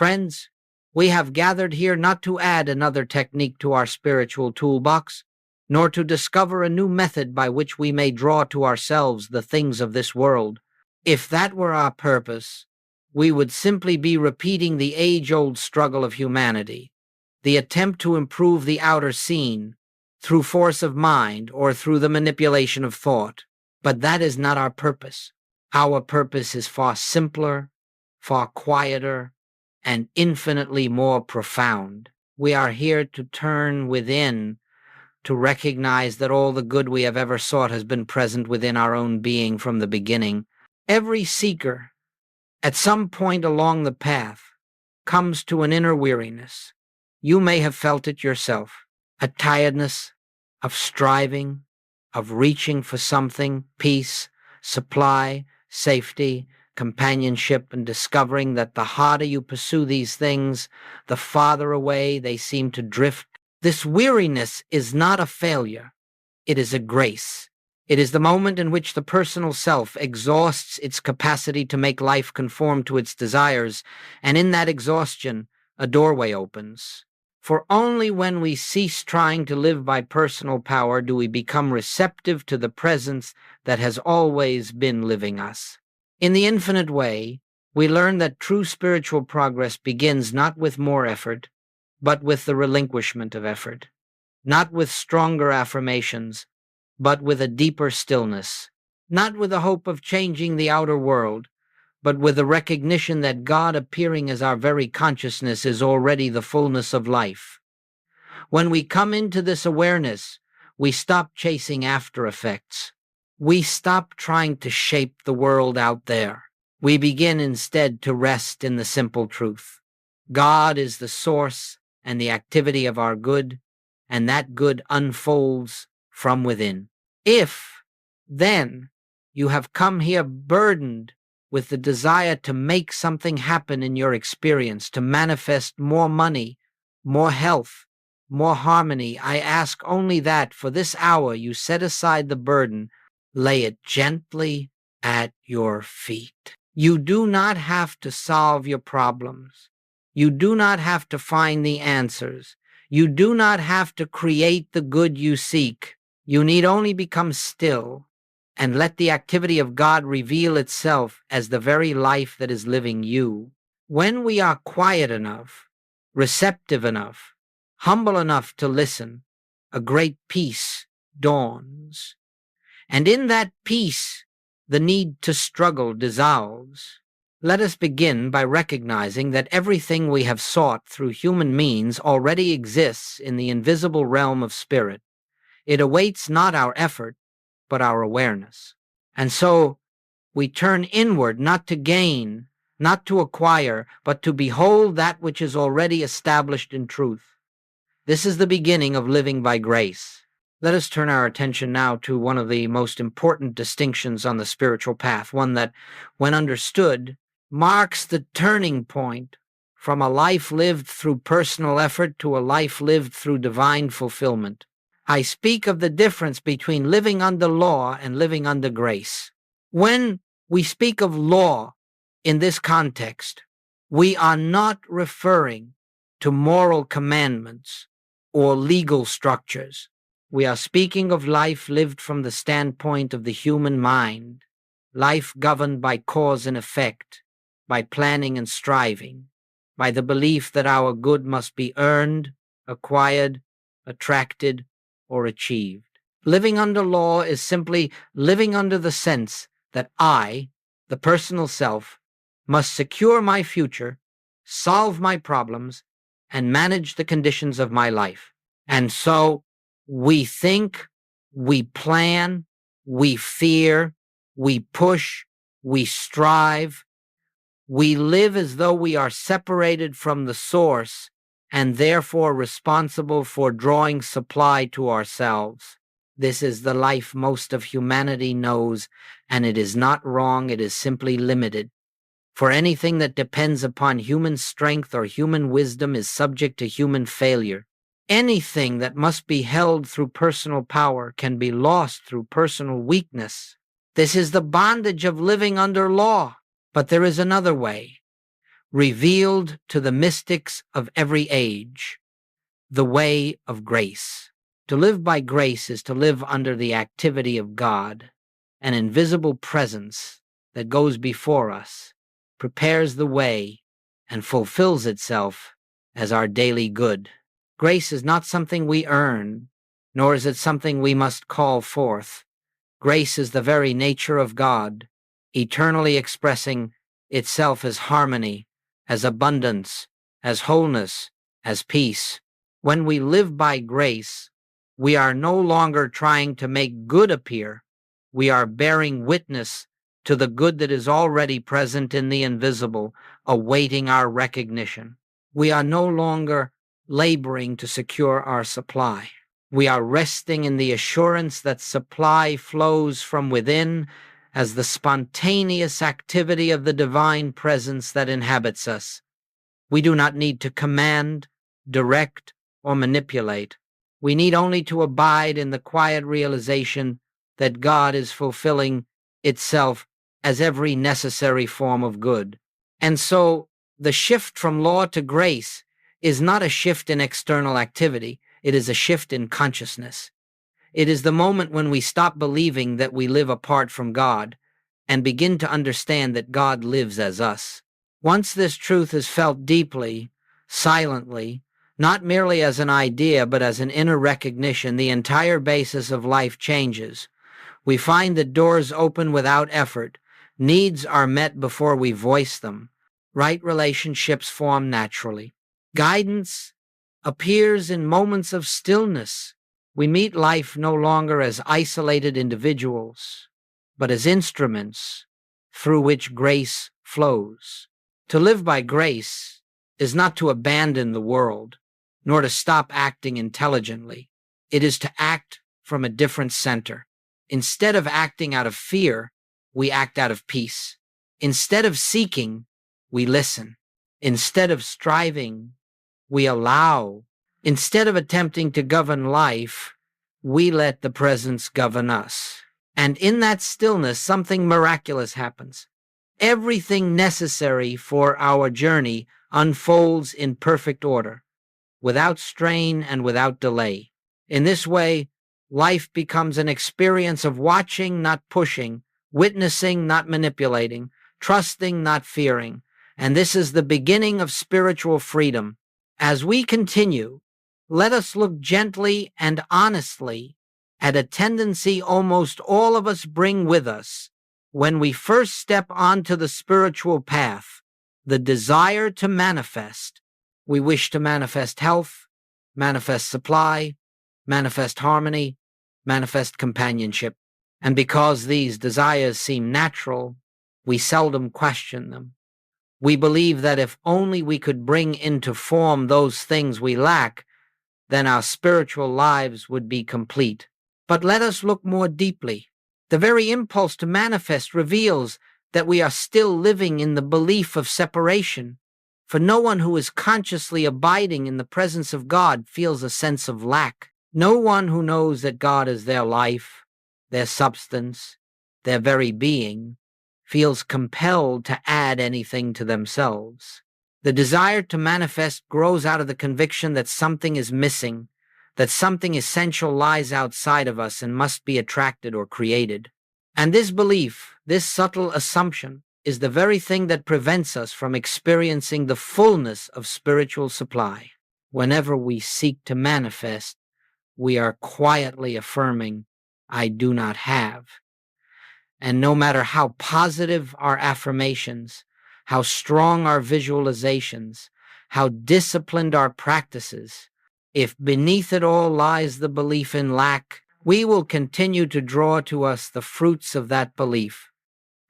Friends, we have gathered here not to add another technique to our spiritual toolbox, nor to discover a new method by which we may draw to ourselves the things of this world. If that were our purpose, we would simply be repeating the age-old struggle of humanity, the attempt to improve the outer scene through force of mind or through the manipulation of thought. But that is not our purpose. Our purpose is far simpler, far quieter, and infinitely more profound. We are here to turn within, to recognize that all the good we have ever sought has been present within our own being from the beginning. Every seeker, at some point along the path, comes to an inner weariness. You may have felt it yourself, a tiredness of striving, of reaching for something, peace, supply, safety, companionship, and discovering that the harder you pursue these things, the farther away they seem to drift. This weariness is not a failure. It is a grace. It is the moment in which the personal self exhausts its capacity to make life conform to its desires, and in that exhaustion, a doorway opens. For only when we cease trying to live by personal power do we become receptive to the presence that has always been living us. In the infinite way, we learn that true spiritual progress begins not with more effort, but with the relinquishment of effort, not with stronger affirmations, but with a deeper stillness, not with the hope of changing the outer world, but with the recognition that God appearing as our very consciousness is already the fullness of life. When we come into this awareness, we stop chasing after effects. We stop trying to shape the world out there. We begin instead to rest in the simple truth. God is the source and the activity of our good, and that good unfolds from within. If, then, you have come here burdened with the desire to make something happen in your experience, to manifest more money, more health, more harmony, I ask only that for this hour you set aside the burden, lay it gently at your feet. You do not have to solve your problems. You do not have to find the answers. You do not have to create the good you seek. You need only become still and let the activity of God reveal itself as the very life that is living you. When we are quiet enough, receptive enough, humble enough to listen, a great peace dawns. And in that peace, the need to struggle dissolves. Let us begin by recognizing that everything we have sought through human means already exists in the invisible realm of spirit. It awaits not our effort, but our awareness. And so we turn inward not to gain, not to acquire, but to behold that which is already established in truth. This is the beginning of living by grace. Let us turn our attention now to one of the most important distinctions on the spiritual path, one that, when understood, marks the turning point from a life lived through personal effort to a life lived through divine fulfillment. I speak of the difference between living under law and living under grace. When we speak of law in this context, we are not referring to moral commandments or legal structures. We are speaking of life lived from the standpoint of the human mind, life governed by cause and effect, by planning and striving, by the belief that our good must be earned, acquired, attracted, or achieved. Living under law is simply living under the sense that I, the personal self, must secure my future, solve my problems, and manage the conditions of my life. And so we think, we plan, we fear, we push, we strive. We live as though we are separated from the source and therefore responsible for drawing supply to ourselves. This is the life most of humanity knows, and it is not wrong, it is simply limited. For anything that depends upon human strength or human wisdom is subject to human failure. Anything that must be held through personal power can be lost through personal weakness. This is the bondage of living under law. But there is another way. revealed to the mystics of every age, the way of grace. To live by grace is to live under the activity of God, an invisible presence that goes before us, prepares the way, and fulfills itself as our daily good. Grace is not something we earn, nor is it something we must call forth. Grace is the very nature of God, eternally expressing itself as harmony, as abundance, as wholeness, as peace. When we live by grace, we are no longer trying to make good appear. We are bearing witness to the good that is already present in the invisible, awaiting our recognition. We are no longer laboring to secure our supply. We are resting in the assurance that supply flows from within as the spontaneous activity of the divine presence that inhabits us. We do not need to command, direct, or manipulate. We need only to abide in the quiet realization that God is fulfilling itself as every necessary form of good. And so the shift from law to grace is not a shift in external activity. It is a shift in consciousness. It is the moment when we stop believing that we live apart from God and begin to understand that God lives as us. Once this truth is felt deeply, silently, not merely as an idea but as an inner recognition, the entire basis of life changes. We find that doors open without effort, needs are met before we voice them, right relationships form naturally. Guidance appears in moments of stillness. We meet life no longer as isolated individuals, but as instruments through which grace flows. To live by grace is not to abandon the world, nor to stop acting intelligently. It is to act from a different center. Instead of acting out of fear, we act out of peace. Instead of seeking, we listen. Instead of striving, we allow. Instead of attempting to govern life, we let the presence govern us. And in that stillness, something miraculous happens. Everything necessary for our journey unfolds in perfect order, without strain and without delay. In this way, life becomes an experience of watching, not pushing, witnessing, not manipulating, trusting, not fearing. And this is the beginning of spiritual freedom. As we continue, let us look gently and honestly at a tendency almost all of us bring with us when we first step onto the spiritual path, the desire to manifest. We wish to manifest health, manifest supply, manifest harmony, manifest companionship. And because these desires seem natural, we seldom question them. We believe that if only we could bring into form those things we lack, then our spiritual lives would be complete. But let us look more deeply. The very impulse to manifest reveals that we are still living in the belief of separation. For no one who is consciously abiding in the presence of God feels a sense of lack. No one who knows that God is their life, their substance, their very being, feels compelled to add anything to themselves. The desire to manifest grows out of the conviction that something is missing, that something essential lies outside of us and must be attracted or created. And this belief, this subtle assumption, is the very thing that prevents us from experiencing the fullness of spiritual supply. Whenever we seek to manifest, we are quietly affirming, "I do not have." And no matter how positive our affirmations, how strong our visualizations, how disciplined our practices, if beneath it all lies the belief in lack, we will continue to draw to us the fruits of that belief.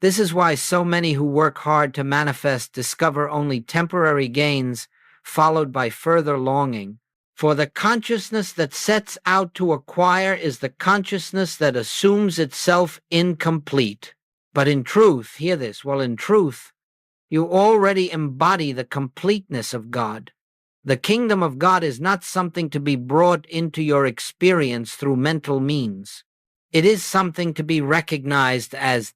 This is why so many who work hard to manifest discover only temporary gains, followed by further longing. For the consciousness that sets out to acquire is the consciousness that assumes itself incomplete. But in truth, hear this, in truth, you already embody the completeness of God. The kingdom of God is not something to be brought into your experience through mental means. It is something to be recognized as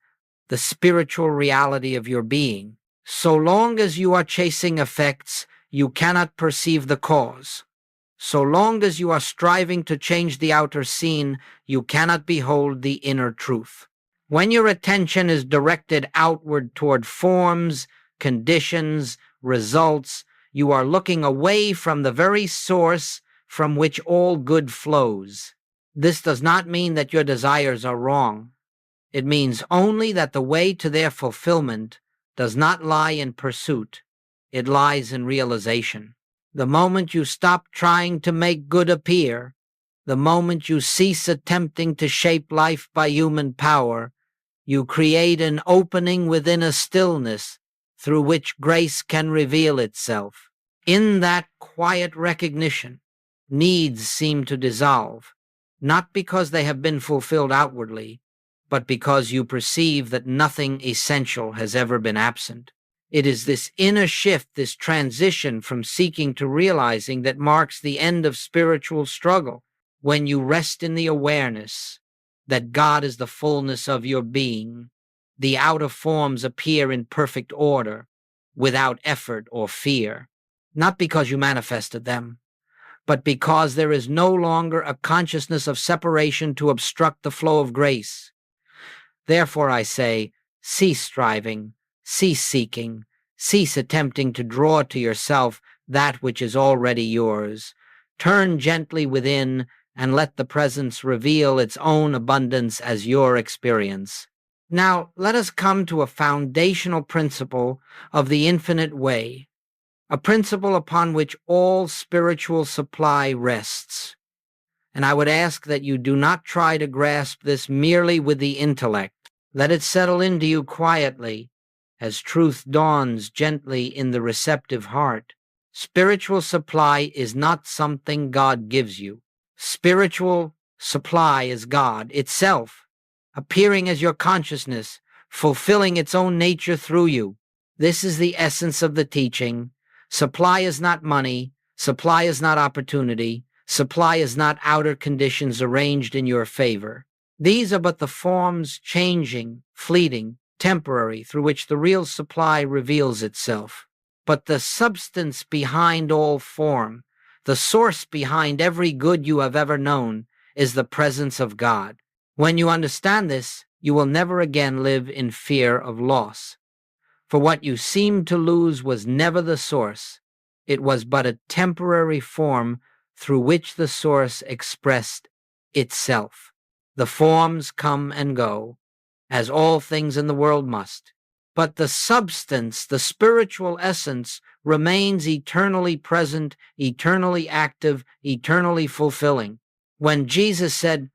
the spiritual reality of your being. So long as you are chasing effects, you cannot perceive the cause. So long as you are striving to change the outer scene, you cannot behold the inner truth. When your attention is directed outward toward forms, conditions, results, you are looking away from the very source from which all good flows. This does not mean that your desires are wrong. It means only that the way to their fulfillment does not lie in pursuit, it lies in realization. The moment you stop trying to make good appear, the moment you cease attempting to shape life by human power, you create an opening within a stillness through which grace can reveal itself. In that quiet recognition, needs seem to dissolve, not because they have been fulfilled outwardly, but because you perceive that nothing essential has ever been absent. It is this inner shift, this transition from seeking to realizing, that marks the end of spiritual struggle, when you rest in the awareness that God is the fullness of your being. The outer forms appear in perfect order, without effort or fear, not because you manifested them, but because there is no longer a consciousness of separation to obstruct the flow of grace. Therefore I say, cease striving, cease seeking, cease attempting to draw to yourself that which is already yours. Turn gently within and let the presence reveal its own abundance as your experience. Now, let us come to a foundational principle of the infinite way, a principle upon which all spiritual supply rests. And I would ask that you do not try to grasp this merely with the intellect. Let it settle into you quietly as truth dawns gently in the receptive heart. Spiritual supply is not something God gives you. Spiritual supply is God itself, appearing as your consciousness, fulfilling its own nature through you. This is the essence of the teaching. Supply is not money. Supply is not opportunity. Supply is not outer conditions arranged in your favor. These are but the forms, changing, fleeting, temporary, through which the real supply reveals itself. But the substance behind all form, the source behind every good you have ever known, is the presence of God. When you understand this, you will never again live in fear of loss. For what you seemed to lose was never the source. It was but a temporary form through which the source expressed itself. The forms come and go, as all things in the world must. But the substance, the spiritual essence, remains eternally present, eternally active, eternally fulfilling. When Jesus said,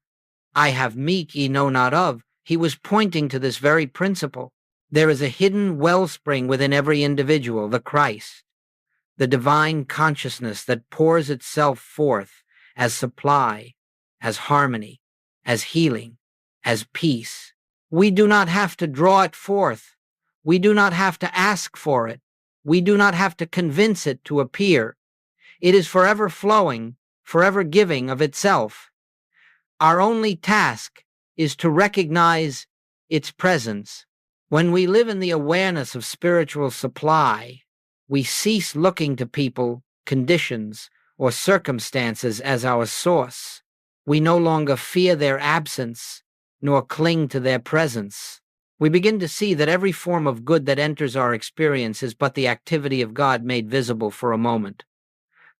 "I have meat ye know not of," he was pointing to this very principle. There is a hidden wellspring within every individual, the Christ, the divine consciousness that pours itself forth as supply, as harmony, as healing, as peace. We do not have to draw it forth. We do not have to ask for it. We do not have to convince it to appear. It is forever flowing, forever giving of itself. Our only task is to recognize its presence. When we live in the awareness of spiritual supply, we cease looking to people, conditions, or circumstances as our source. We no longer fear their absence, nor cling to their presence. We begin to see that every form of good that enters our experience is but the activity of God made visible for a moment.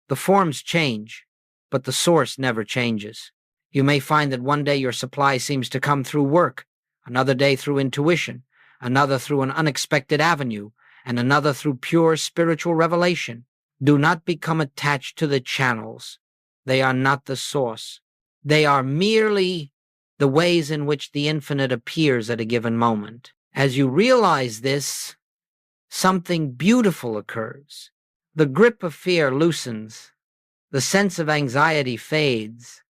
The forms change, but the source never changes. You may find that one day your supply seems to come through work, another day through intuition, another through an unexpected avenue, and another through pure spiritual revelation. Do not become attached to the channels. They are not the source. They are merely the ways in which the infinite appears at a given moment. As you realize this, something beautiful occurs. The grip of fear loosens. The sense of anxiety fades.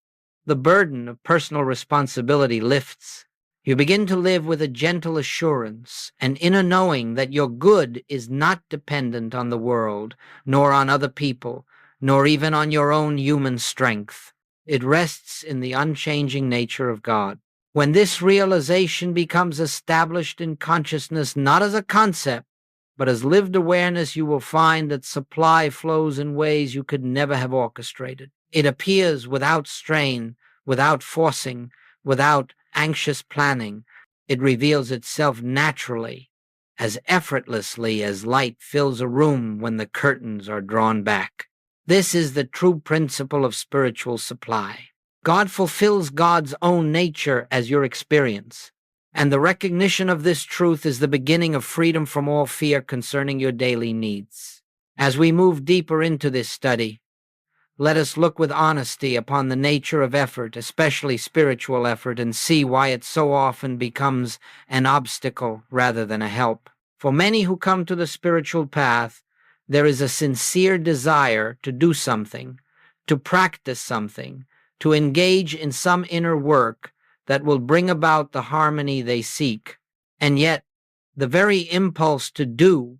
The burden of personal responsibility lifts. You begin to live with a gentle assurance, an inner knowing that your good is not dependent on the world, nor on other people, nor even on your own human strength. It rests in the unchanging nature of God. When this realization becomes established in consciousness not as a concept, But as lived awareness, you will find that supply flows in ways you could never have orchestrated. It appears without strain, without forcing, without anxious planning. It reveals itself naturally, as effortlessly as light fills a room when the curtains are drawn back. This is the true principle of spiritual supply. God fulfills God's own nature as your experience, and the recognition of this truth is the beginning of freedom from all fear concerning your daily needs. As we move deeper into this study, let us look with honesty upon the nature of effort, especially spiritual effort, and see why it so often becomes an obstacle rather than a help. For many who come to the spiritual path, there is a sincere desire to do something, to practice something, to engage in some inner work that will bring about the harmony they seek. And yet, the very impulse to do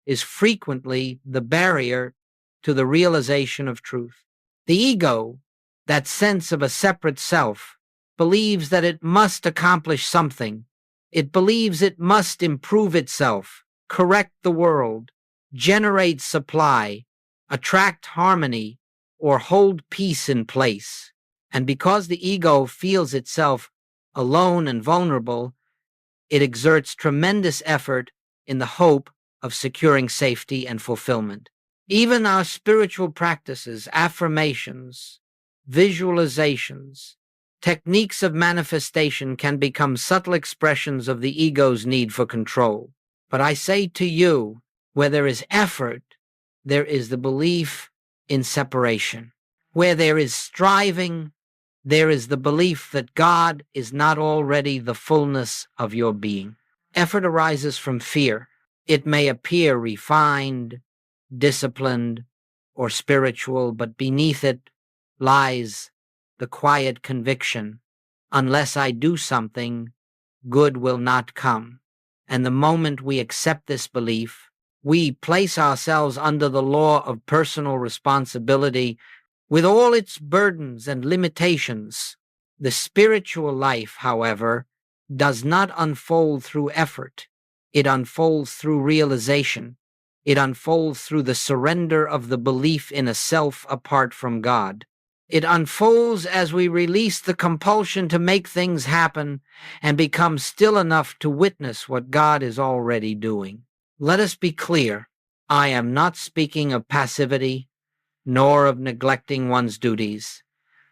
is frequently the barrier to the realization of truth. The ego, that sense of a separate self, believes that it must accomplish something. It believes it must improve itself, correct the world, generate supply, attract harmony, or hold peace in place. And because the ego feels itself alone and vulnerable, it exerts tremendous effort in the hope of securing safety and fulfillment. Even our spiritual practices, affirmations, visualizations, techniques of manifestation can become subtle expressions of the ego's need for control. But I say to you, where there is effort, there is the belief in separation. Where there is striving, there is the belief that God is not already the fullness of your being. Effort arises from fear. It may appear refined, disciplined, or spiritual, but beneath it lies the quiet conviction, unless I do something, good will not come. And the moment we accept this belief, we place ourselves under the law of personal responsibility with all its burdens and limitations. The spiritual life, however, does not unfold through effort. It unfolds through realization. It unfolds through the surrender of the belief in a self apart from God. It unfolds as we release the compulsion to make things happen and become still enough to witness what God is already doing. Let us be clear. I am not speaking of passivity, nor of neglecting one's duties.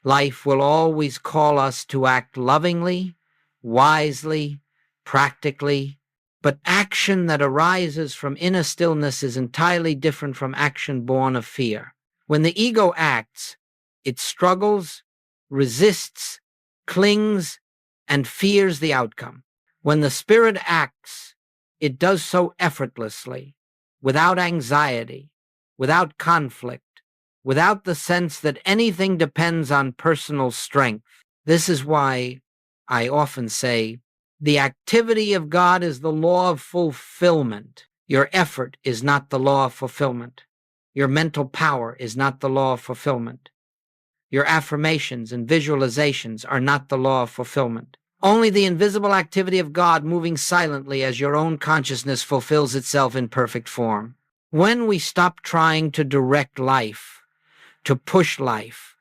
Life will always call us to act lovingly, wisely, practically, but action that arises from inner stillness is entirely different from action born of fear. When the ego acts, it struggles, resists, clings, and fears the outcome. When the spirit acts, it does so effortlessly, without anxiety, without conflict, without the sense that anything depends on personal strength. This is why I often say, the activity of God is the law of fulfillment. Your effort is not the law of fulfillment. Your mental power is not the law of fulfillment. Your affirmations and visualizations are not the law of fulfillment. Only the invisible activity of God moving silently as your own consciousness fulfills itself in perfect form. When we stop trying to direct life, to push life,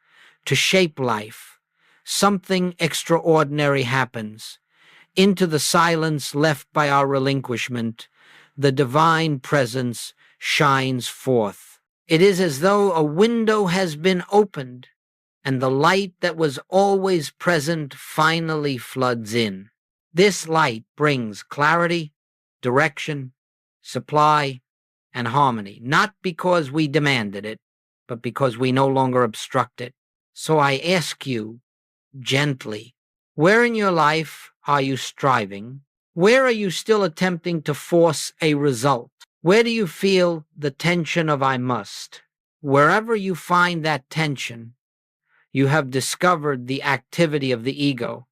to shape life, something extraordinary happens. Into the silence left by our relinquishment, the divine presence shines forth. It is as though a window has been opened, and the light that was always present finally floods in. This light brings clarity, direction, supply, and harmony, not because we demanded it, but because we no longer obstruct it. So I ask you, gently, where in your life are you striving? Where are you still attempting to force a result? Where do you feel the tension of I must? Wherever you find that tension, you have discovered the activity of the ego.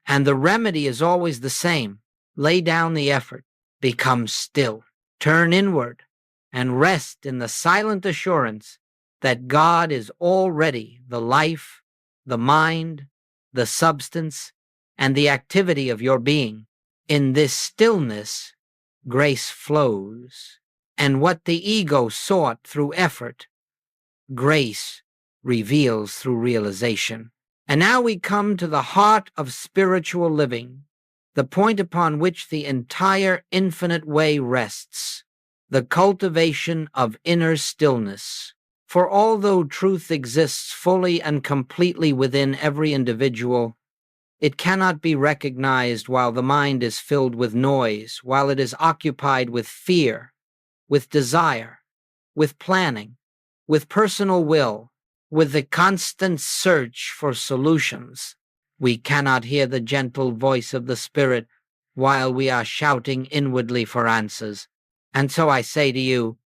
And the remedy is always the same. Lay down the effort, become still, turn inward, and rest in the silent assurance that God is already the life, the mind, the substance, and the activity of your being. In this stillness, grace flows. And what the ego sought through effort, grace reveals through realization. And now we come to the heart of spiritual living, the point upon which the entire infinite way rests, the cultivation of inner stillness. For although truth exists fully and completely within every individual, it cannot be recognized while the mind is filled with noise, while it is occupied with fear, with desire, with planning, with personal will, with the constant search for solutions. We cannot hear the gentle voice of the Spirit while we are shouting inwardly for answers. And so I say to you,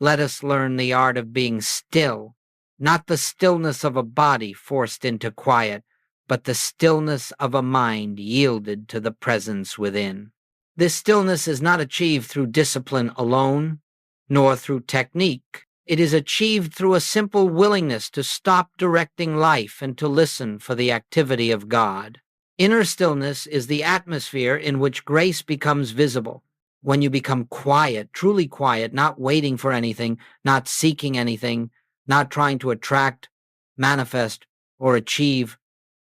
let us learn the art of being still, not the stillness of a body forced into quiet, but the stillness of a mind yielded to the presence within. This stillness is not achieved through discipline alone, nor through technique. It is achieved through a simple willingness to stop directing life and to listen for the activity of God. Inner stillness is the atmosphere in which grace becomes visible. When you become quiet, truly quiet, not waiting for anything, not seeking anything, not trying to attract, manifest, or achieve,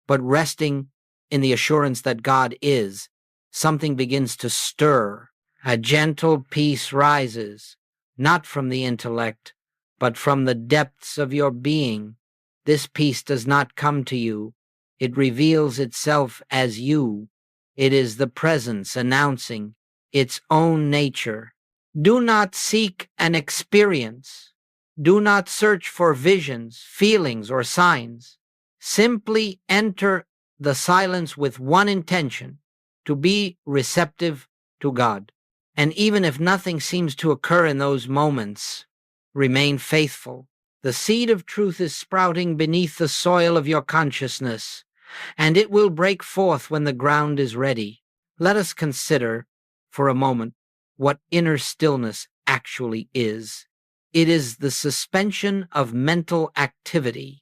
but resting in the assurance that God is, something begins to stir. A gentle peace rises, not from the intellect, but from the depths of your being. This peace does not come to you. It reveals itself as you. It is the presence announcing its own nature. Do not seek an experience. Do not search for visions, feelings, or signs. Simply enter the silence with one intention, to be receptive to God. And even if nothing seems to occur in those moments, remain faithful. The seed of truth is sprouting beneath the soil of your consciousness, and it will break forth when the ground is ready. Let us consider for a moment what inner stillness actually is. It is the suspension of mental activity.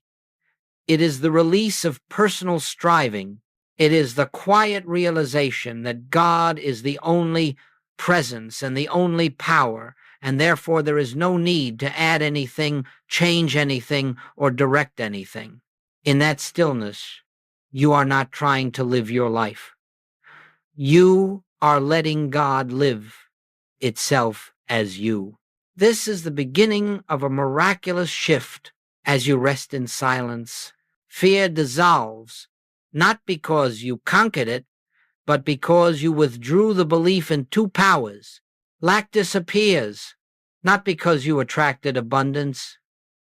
It is the release of personal striving. It is the quiet realization that God is the only presence and the only power, and therefore there is no need to add anything, change anything, or direct anything. In that stillness, you are not trying to live your life. You are letting God live itself as you. This is the beginning of a miraculous shift. As you rest in silence, fear dissolves, not because you conquered it, but because you withdrew the belief in two powers. Lack disappears, not because you attracted abundance,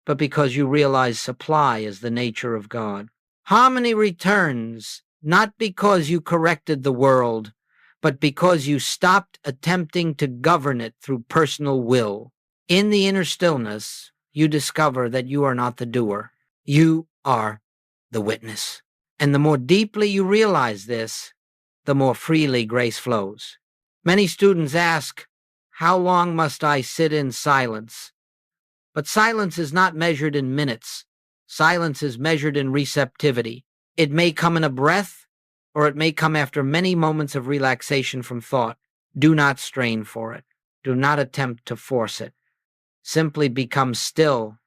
but because you realize supply is the nature of God. Harmony returns, not because you corrected the world, but because you stopped attempting to govern it through personal will. In the inner stillness, you discover that you are not the doer. You are the witness. And the more deeply you realize this, the more freely grace flows. Many students ask, how long must I sit in silence? But silence is not measured in minutes. Silence is measured in receptivity. It may come in a breath, or it may come after many moments of relaxation from thought. Do not strain for it. Do not attempt to force it. Simply become still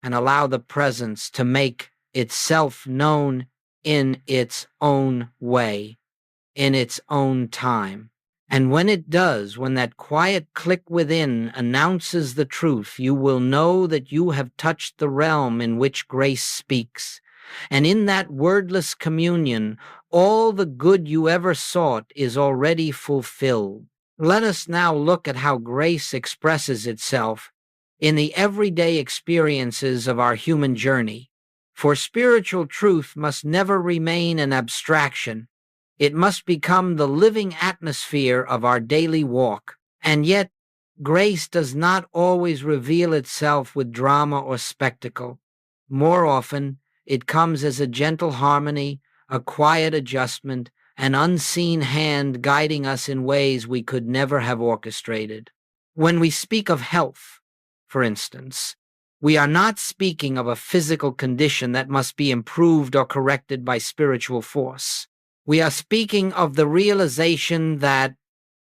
and allow the presence to make itself known in its own way, in its own time. And when it does, when that quiet click within announces the truth, you will know that you have touched the realm in which grace speaks. And in that wordless communion, all the good you ever sought is already fulfilled. Let us now look at how grace expresses itself in the everyday experiences of our human journey. For spiritual truth must never remain an abstraction. It must become the living atmosphere of our daily walk. And yet, grace does not always reveal itself with drama or spectacle. More often, it comes as a gentle harmony, a quiet adjustment, an unseen hand guiding us in ways we could never have orchestrated. When we speak of health, for instance, we are not speaking of a physical condition that must be improved or corrected by spiritual force. We are speaking of the realization that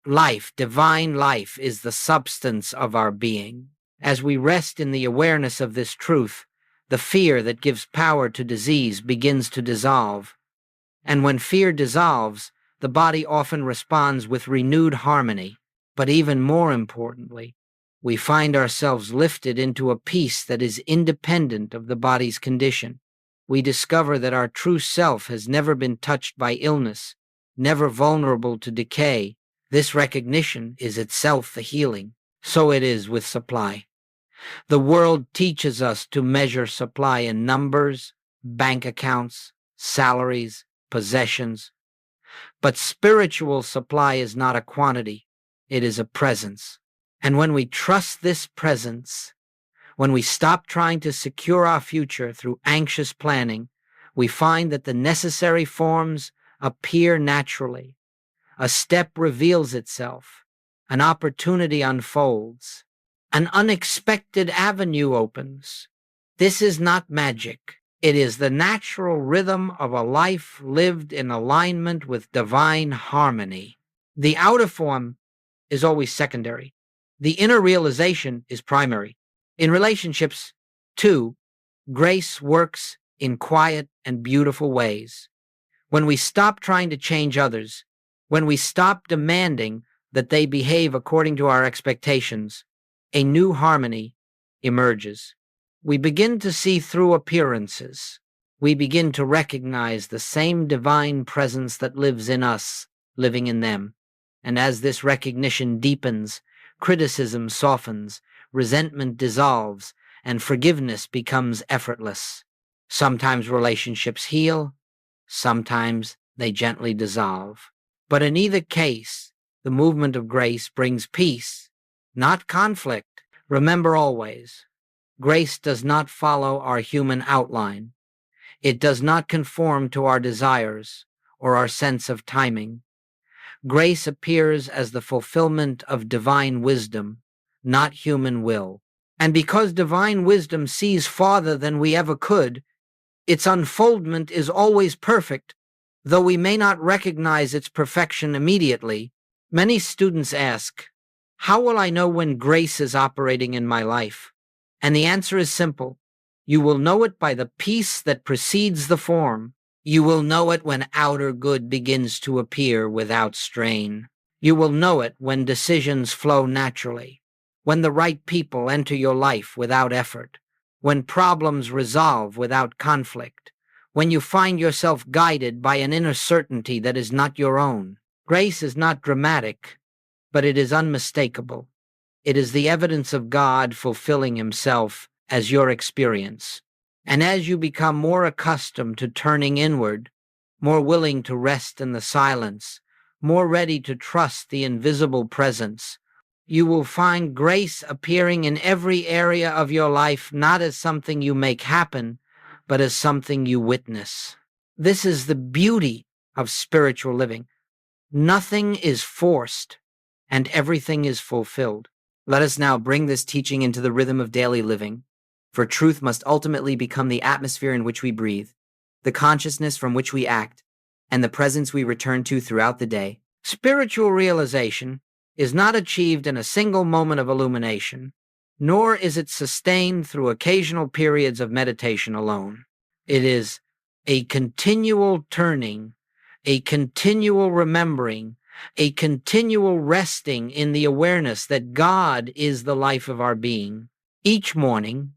Life, divine life, is the substance of our being. As we rest in the awareness of this truth, the fear that gives power to disease begins to dissolve. And when fear dissolves, the body often responds with renewed harmony. But even more importantly, we find ourselves lifted into a peace that is independent of the body's condition. We discover that our true self has never been touched by illness, never vulnerable to decay. This recognition is itself the healing. So it is with supply. The world teaches us to measure supply in numbers, bank accounts, salaries, possessions. But spiritual supply is not a quantity, it is a presence. And when we trust this presence, when we stop trying to secure our future through anxious planning, we find that the necessary forms appear naturally. A step reveals itself, an opportunity unfolds, an unexpected avenue opens. This is not magic. It is the natural rhythm of a life lived in alignment with divine harmony. The outer form is always secondary. The inner realization is primary. In relationships, too, grace works in quiet and beautiful ways. When we stop trying to change others, when we stop demanding that they behave according to our expectations, a new harmony emerges. We begin to see through appearances. We begin to recognize the same divine presence that lives in us, living in them. And as this recognition deepens, criticism softens, resentment dissolves, and forgiveness becomes effortless. Sometimes relationships heal, sometimes they gently dissolve. But in either case, the movement of grace brings peace, not conflict. Remember always, grace does not follow our human outline. It does not conform to our desires or our sense of timing. Grace appears as the fulfillment of divine wisdom, not human will. And because divine wisdom sees farther than we ever could, its unfoldment is always perfect, though we may not recognize its perfection immediately. Many students ask, how will I know when grace is operating in my life? And the answer is simple. You will know it by the peace that precedes the form. You will know it when outer good begins to appear without strain. You will know it when decisions flow naturally, when the right people enter your life without effort, when problems resolve without conflict, when you find yourself guided by an inner certainty that is not your own. Grace is not dramatic, but it is unmistakable. It is the evidence of God fulfilling himself as your experience. And as you become more accustomed to turning inward, more willing to rest in the silence, more ready to trust the invisible presence, you will find grace appearing in every area of your life, not as something you make happen, but as something you witness. This is the beauty of spiritual living. Nothing is forced, and everything is fulfilled. Let us now bring this teaching into the rhythm of daily living, for truth must ultimately become the atmosphere in which we breathe, the consciousness from which we act, and the presence we return to throughout the day. Spiritual realization is not achieved in a single moment of illumination, nor is it sustained through occasional periods of meditation alone. It is a continual turning, a continual remembering, a continual resting in the awareness that God is the life of our being. Each morning,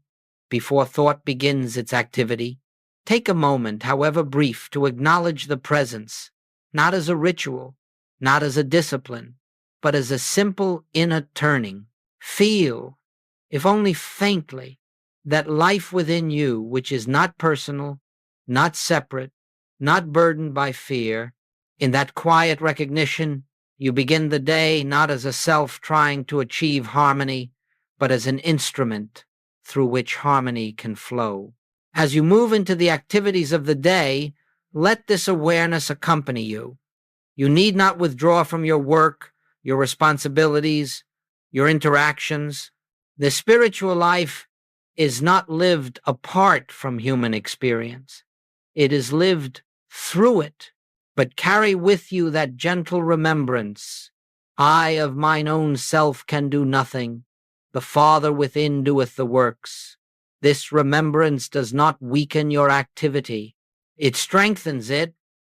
before thought begins its activity, take a moment, however brief, to acknowledge the presence, not as a ritual, not as a discipline, but as a simple inner turning. Feel, if only faintly, that life within you, which is not personal, not separate, not burdened by fear. In that quiet recognition, you begin the day not as a self trying to achieve harmony, but as an instrument through which harmony can flow. As you move into the activities of the day, let this awareness accompany you. You need not withdraw from your work, your responsibilities, your interactions. The spiritual life is not lived apart from human experience. It is lived through it. But carry with you that gentle remembrance. I of mine own self can do nothing. The Father within doeth the works. This remembrance does not weaken your activity. It strengthens it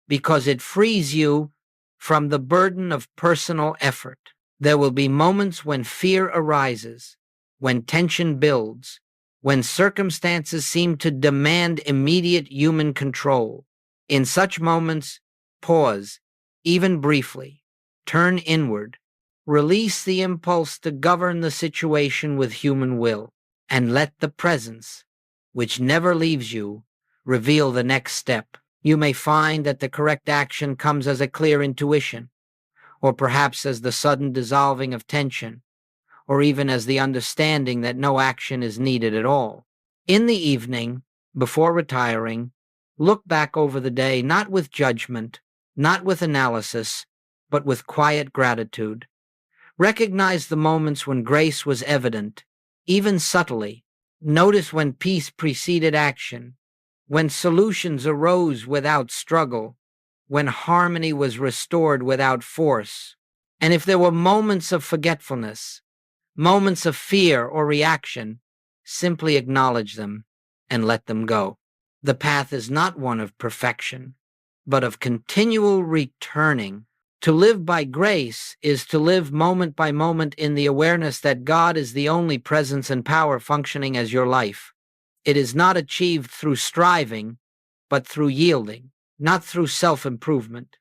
because it frees you from the burden of personal effort. There will be moments when fear arises, when tension builds, when circumstances seem to demand immediate human control. In such moments, pause, even briefly, turn inward, release the impulse to govern the situation with human will, and let the presence, which never leaves you, reveal the next step. You may find that the correct action comes as a clear intuition, or perhaps as the sudden dissolving of tension, or even as the understanding that no action is needed at all. In the evening, before retiring, look back over the day not with judgment, not with analysis, but with quiet gratitude. Recognize the moments when grace was evident, even subtly. Notice when peace preceded action, when solutions arose without struggle, when harmony was restored without force. And if there were moments of forgetfulness, moments of fear or reaction, simply acknowledge them and let them go. The path is not one of perfection, but of continual returning. To live by grace is to live moment by moment in the awareness that God is the only presence and power functioning as your life. It is not achieved through striving, but through yielding, not through self-improvement,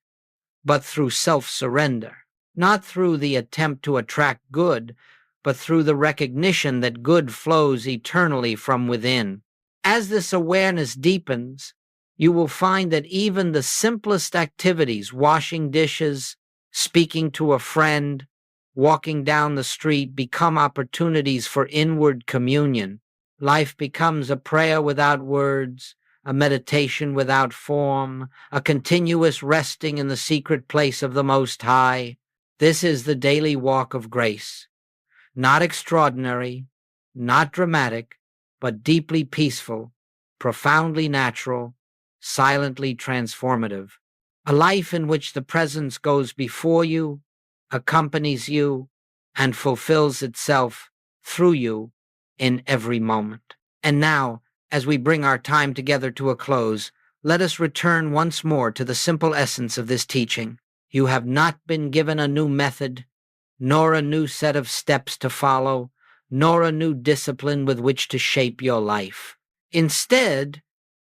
but through self-surrender, not through the attempt to attract good, but through the recognition that good flows eternally from within. As this awareness deepens, you will find that even the simplest activities, washing dishes, speaking to a friend, walking down the street, become opportunities for inward communion. Life becomes a prayer without words, a meditation without form, a continuous resting in the secret place of the Most High. This is the daily walk of grace. Not extraordinary, not dramatic, but deeply peaceful, profoundly natural, silently transformative. A life in which the presence goes before you, accompanies you, and fulfills itself through you in every moment. And now, as we bring our time together to a close, let us return once more to the simple essence of this teaching. You have not been given a new method, nor a new set of steps to follow, nor a new discipline with which to shape your life. Instead,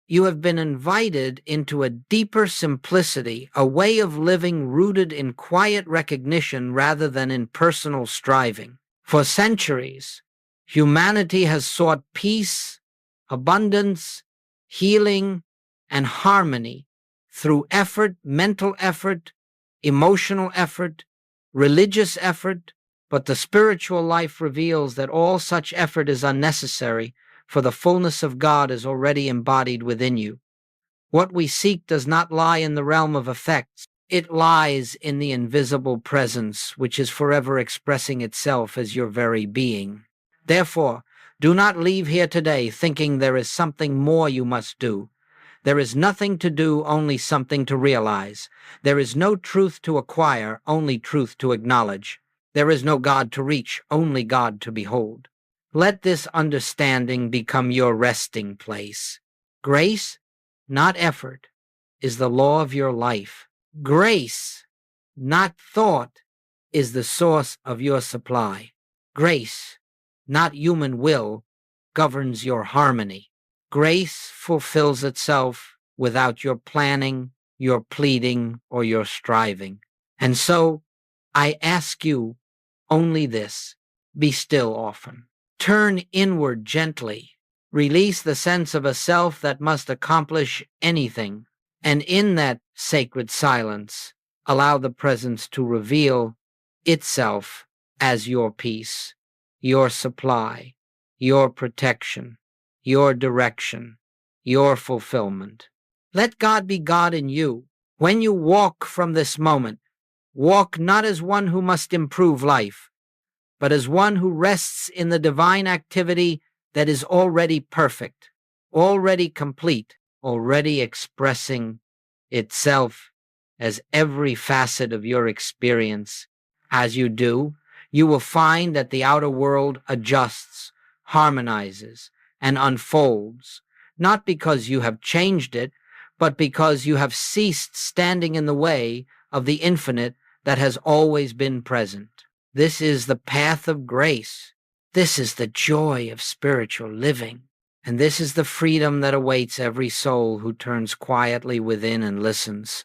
you have been invited into a deeper simplicity, a way of living rooted in quiet recognition rather than in personal striving. For centuries, humanity has sought peace, abundance, healing, and harmony through effort, mental effort, emotional effort, religious effort, but the spiritual life reveals that all such effort is unnecessary, for the fullness of God is already embodied within you. What we seek does not lie in the realm of effects. It lies in the invisible presence, which is forever expressing itself as your very being. Therefore, do not leave here today thinking there is something more you must do. There is nothing to do, only something to realize. There is no truth to acquire, only truth to acknowledge. There is no God to reach, only God to behold. Let this understanding become your resting place. Grace, not effort, is the law of your life. Grace, not thought, is the source of your supply. Grace, not human will, governs your harmony. Grace fulfills itself without your planning, your pleading, or your striving. And so, I ask you only this: be still often. Turn inward gently. Release the sense of a self that must accomplish anything. And in that sacred silence, allow the presence to reveal itself as your peace, your supply, your protection, your direction, your fulfillment. Let God be God in you. When you walk from this moment, walk not as one who must improve life, but as one who rests in the divine activity that is already perfect, already complete, already expressing itself as every facet of your experience As you do, you will find that the outer world adjusts, harmonizes, and unfolds, not because you have changed it, but because you have ceased standing in the way of the infinite that has always been present. This is the path of grace. This is the joy of spiritual living. And this is the freedom that awaits every soul who turns quietly within and listens.